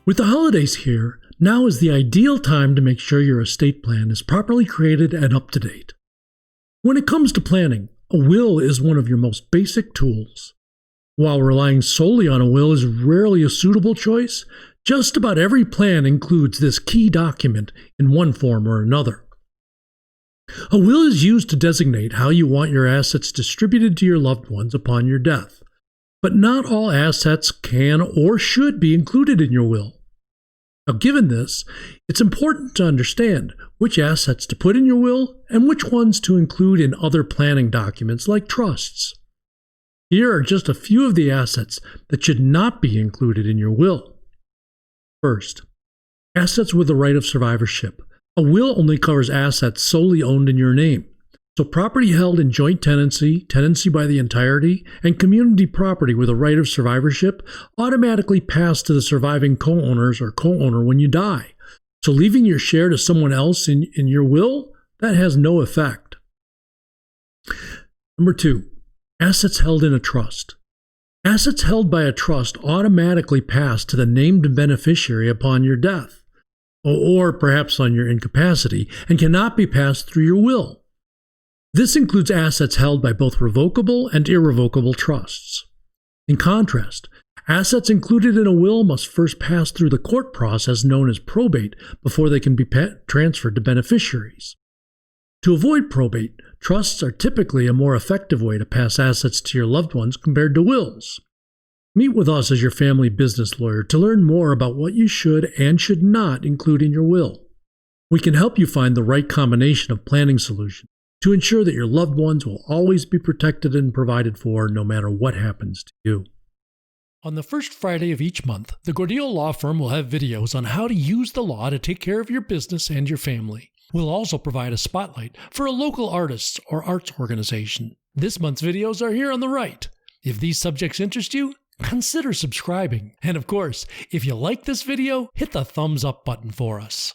With the holidays here, now is the ideal time to make sure your estate plan is properly created and up to date. When it comes to planning, a will is one of your most basic tools. While relying solely on a will is rarely a suitable choice, just about every plan includes this key document in one form or another. A will is used to designate how you want your assets distributed to your loved ones upon your death, but not all assets can or should be included in your will. Now, given this, it's important to understand which assets to put in your will and which ones to include in other planning documents like trusts. Here are just a few of the assets that should not be included in your will. First, assets with the right of survivorship. A will only covers assets solely owned in your name. So property held in joint tenancy, tenancy by the entirety, and community property with a right of survivorship automatically pass to the surviving co-owners or co-owner when you die. So leaving your share to someone else in your will, that has no effect. Number 2, assets held in a trust. Assets held by a trust automatically pass to the named beneficiary upon your death, or perhaps on your incapacity, and cannot be passed through your will. This includes assets held by both revocable and irrevocable trusts. In contrast, assets included in a will must first pass through the court process known as probate before they can be transferred to beneficiaries. To avoid probate, trusts are typically a more effective way to pass assets to your loved ones compared to wills. Meet with us as your family business lawyer to learn more about what you should and should not include in your will. We can help you find the right combination of planning solutions to ensure that your loved ones will always be protected and provided for no matter what happens to you. On the first Friday of each month, the Gordillo Law Firm will have videos on how to use the law to take care of your business and your family. We'll also provide a spotlight for a local artist or arts organization. This month's videos are here on the right. If these subjects interest you, consider subscribing. And of course, if you like this video, hit the thumbs up button for us.